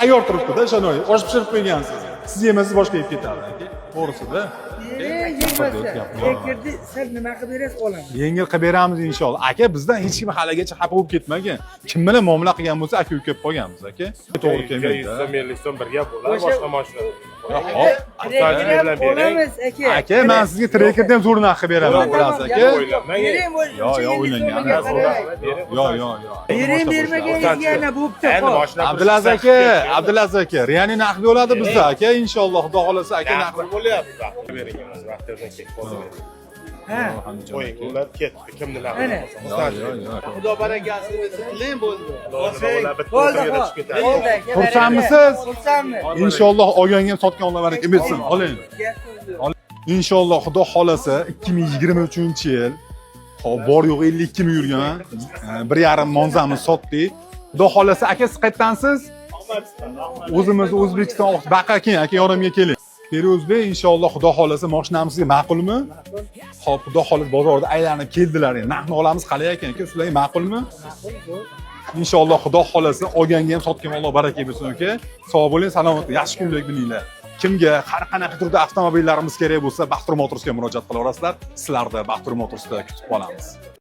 ayyor turibdi-da, o'shani osh pishirib qo'ygansiz. Siz yemasiz boshqa yeb ketadi aka. To'g'risida. Tekirni siz nima qilib berasiz olaman. Yengil qilib beramiz inshaalloh. Aka, bizdan hech kim haligacha xafa bo'lib ketmagan. Kim bilan muomala qilgan bo'lsa, aka kelib qolganmiz, aka. To'g'ri kelmaydi. 100 so'm 50 so'm birga bo'lar, boshqa mashina. Olamiz aka. Aka, men sizga trekerdan zo'r narx qilib beraman, bilasiz aka. Bering Yo'q, o'ylangan. Yo'q. Bering bermaganingizga yana bo'pti. Abdulaziz aka, Abdulaziz aka, real narx bo'ladi bizda, aka, inshaalloh, xudo xolasa aka narx bo'lyapti. Beringiz vaqtida ketdi. Ha. Qo'ying, ular ketdi. Kimni narxi? Yo'q. Xudo barakasini qiling bo'ldi. Xursandmisiz? Xursandman. Inshaalloh olganga sotgan baraka bersin. Oling. Inshaalloh xudo xolasa 2023-yil hop bor yo'q 52 ming yurgan 1,5 monzamiz sotdik. Xudo xolasa aka siz qayerdansiz? O'zimiz O'zbekiston baqa keyin aka yonimga keling. Feruzbek inshaalloh xudo xolasa mashinamizga ma'qulmi? Xo'p, xudo xolasa bozorda aylanib keldilar. Narxni olamiz qalay ekan aka, sizlarga ma'qulmi? Inshaalloh xudo xolasa olganga ham sotgan Alloh baraka bersin aka. Sog' bo'ling, salomat, yaxshi kunlar bilinglar. Kimga har qanaqa turda avtomobillarimiz kerak bo'lsa, Baxtur Motorsga murojaat qilaverasizlar. Sizlarni Baxtur Motorsda kutib qolamiz.